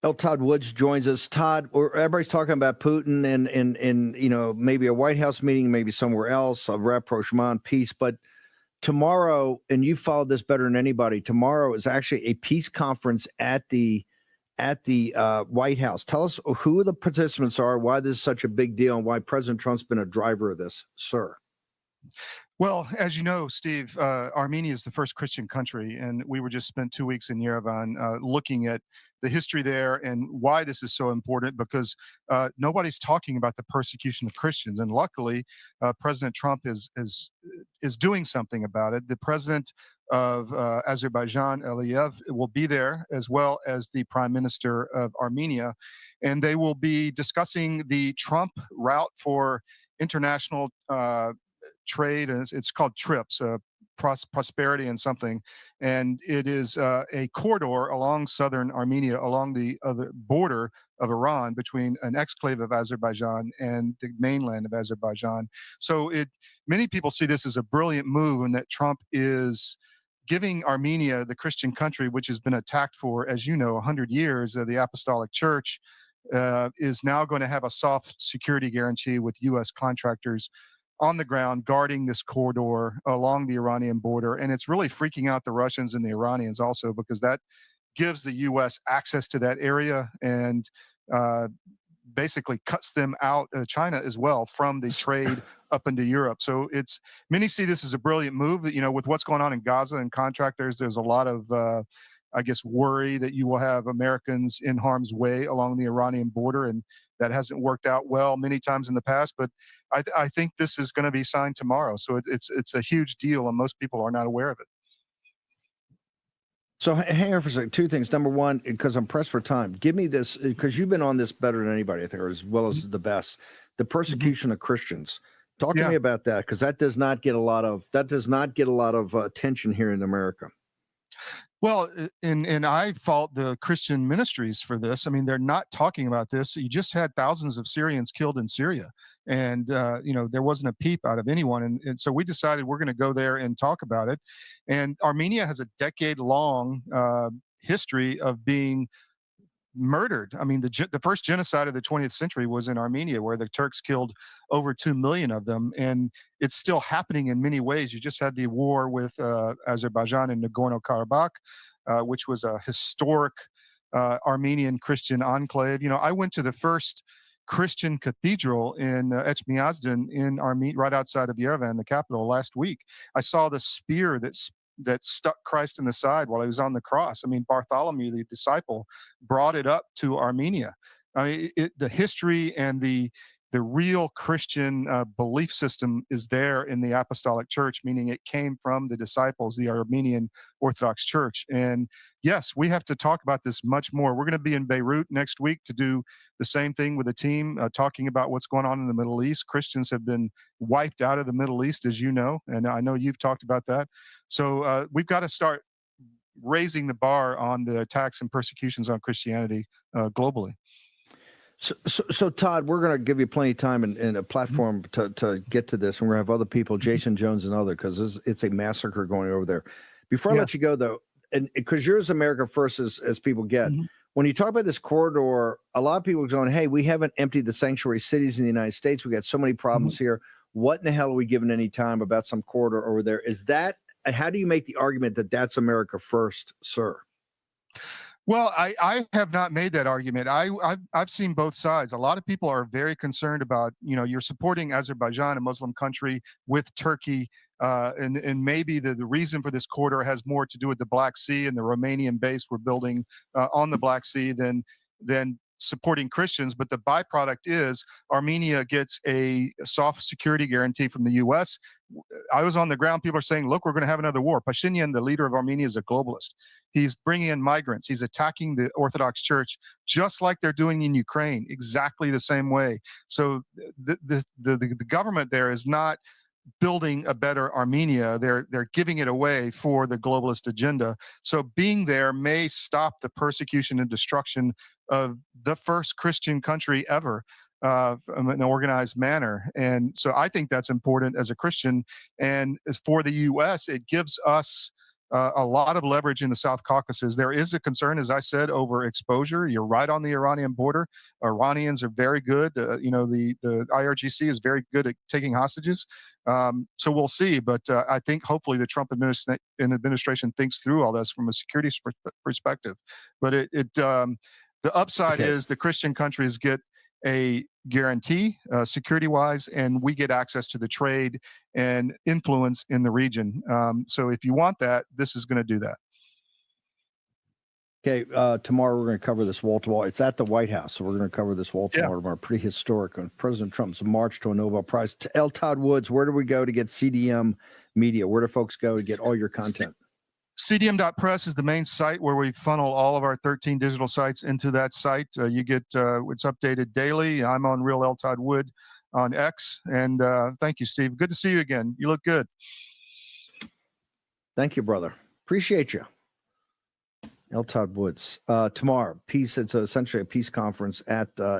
Todd Woods joins us. Todd, everybody's talking about Putin and maybe a White House meeting, maybe somewhere else, a rapprochement, peace. But tomorrow, and you followed this better than anybody, tomorrow is actually a peace conference at the White House. Tell us who the participants are, why this is such a big deal, and why President Trump's been a driver of this, sir. Well, as you know, Steve, Armenia is the first Christian country, and we were just spent 2 weeks in Yerevan looking at the history there and why this is so important. Because nobody's talking about the persecution of Christians, and luckily, President Trump is doing something about it. The president of Azerbaijan, Aliyev, will be there, as well as the Prime Minister of Armenia, and they will be discussing the Trump route for international trade. And it's called TRIPS, prosperity and something, and it is a corridor along southern Armenia, along the border of Iran, between an exclave of Azerbaijan and the mainland of Azerbaijan. So many people see this as a brilliant move, and that Trump is giving Armenia, the Christian country, which has been attacked for, as you know, 100 years, the Apostolic Church, is now going to have a soft security guarantee with U.S. contractors on the ground guarding this corridor along the Iranian border. And it's really freaking out the Russians and the Iranians also, because that gives the U.S. access to that area and basically cuts them out, China as well, from the trade up into Europe. So many see this as a brilliant move. That, with what's going on in Gaza and contractors, there's a lot of I guess, worry that you will have Americans in harm's way along the Iranian border, and that hasn't worked out well many times in the past. But I think this is going to be signed tomorrow, so it's a huge deal, and most people are not aware of it. So hang on for a second. Two things. Number one, because I'm pressed for time, give me this, because you've been on this better than anybody, I think, or as well as the best. The persecution of Christians. Talk to me about that, because that does not get a lot of attention here in America. Well, and I fault the Christian ministries for this. I mean, they're not talking about this. You just had thousands of Syrians killed in Syria, and there wasn't a peep out of anyone. And so we decided we're going to go there and talk about it. And Armenia has a decade-long history of being murdered. I mean, the first genocide of the 20th century was in Armenia, where the Turks killed over 2 million of them, and it's still happening in many ways. You just had the war with Azerbaijan in Nagorno-Karabakh, which was a historic Armenian Christian enclave. I went to the first Christian cathedral in Etchmiadzin in Armenia, right outside of Yerevan, the capital, last week. I saw the spear that stuck Christ in the side while he was on the cross. I mean, Bartholomew, the disciple, brought it up to Armenia. I mean, the history and the real Christian belief system is there in the Apostolic Church, meaning it came from the disciples, the Armenian Orthodox Church. And yes, we have to talk about this much more. We're going to be in Beirut next week to do the same thing with a team, talking about what's going on in the Middle East. Christians have been wiped out of the Middle East, as you know, and I know you've talked about that. So we've got to start raising the bar on the attacks and persecutions on Christianity globally. So Todd, we're going to give you plenty of time and a platform to get to this, and we're going to have other people, Jason Jones and other, because it's a massacre going over there. Before I let you go, though, and because you're as America first as people get, when you talk about this corridor, a lot of people are going, hey, we haven't emptied the sanctuary cities in the United States. We got so many problems here. What in the hell are we giving any time about some corridor over there? How do you make the argument that that's America first, sir? Well, I have not made that argument. I've seen both sides. A lot of people are very concerned about, you're supporting Azerbaijan, a Muslim country, with Turkey, and maybe the reason for this corridor has more to do with the Black Sea and the Romanian base we're building on the Black Sea than supporting Christians. But the byproduct is Armenia gets a soft security guarantee from the U.S. I was on the ground. People are saying, look, we're going to have another war. Pashinyan, the leader of Armenia, is a globalist. He's bringing in migrants. He's attacking the Orthodox Church, just like they're doing in Ukraine, exactly the same way. So the government there is not building a better Armenia. They're giving it away for the globalist agenda. So being there may stop the persecution and destruction of the first Christian country ever in an organized manner. And so I think that's important as a Christian. And as for the U.S., it gives us a lot of leverage in the South Caucasus. There is a concern, as I said, over exposure. You're right on the Iranian border. Iranians are very good. The IRGC is very good at taking hostages. So we'll see. But I think hopefully the Trump administration thinks through all this from a security perspective. But the upside is the Christian countries get a guarantee security-wise, and we get access to the trade and influence in the region. So if you want that, this is going to do that. Okay, tomorrow we're going to cover this wall-to-wall. It's at the White House, so we're going to cover this wall-to-wall tomorrow. Pretty historic on President Trump's march to a Nobel Prize. L. Todd Woods, where do we go to get CDM media? Where do folks go to get all your content? CDM.press is the main site where we funnel all of our 13 digital sites into that site. You get it's updated daily. I'm on Real L. Todd Wood on X. And thank you, Steve. Good to see you again. You look good. Thank you, brother. Appreciate you. L. Todd Woods. Tomorrow, peace. It's essentially a peace conference at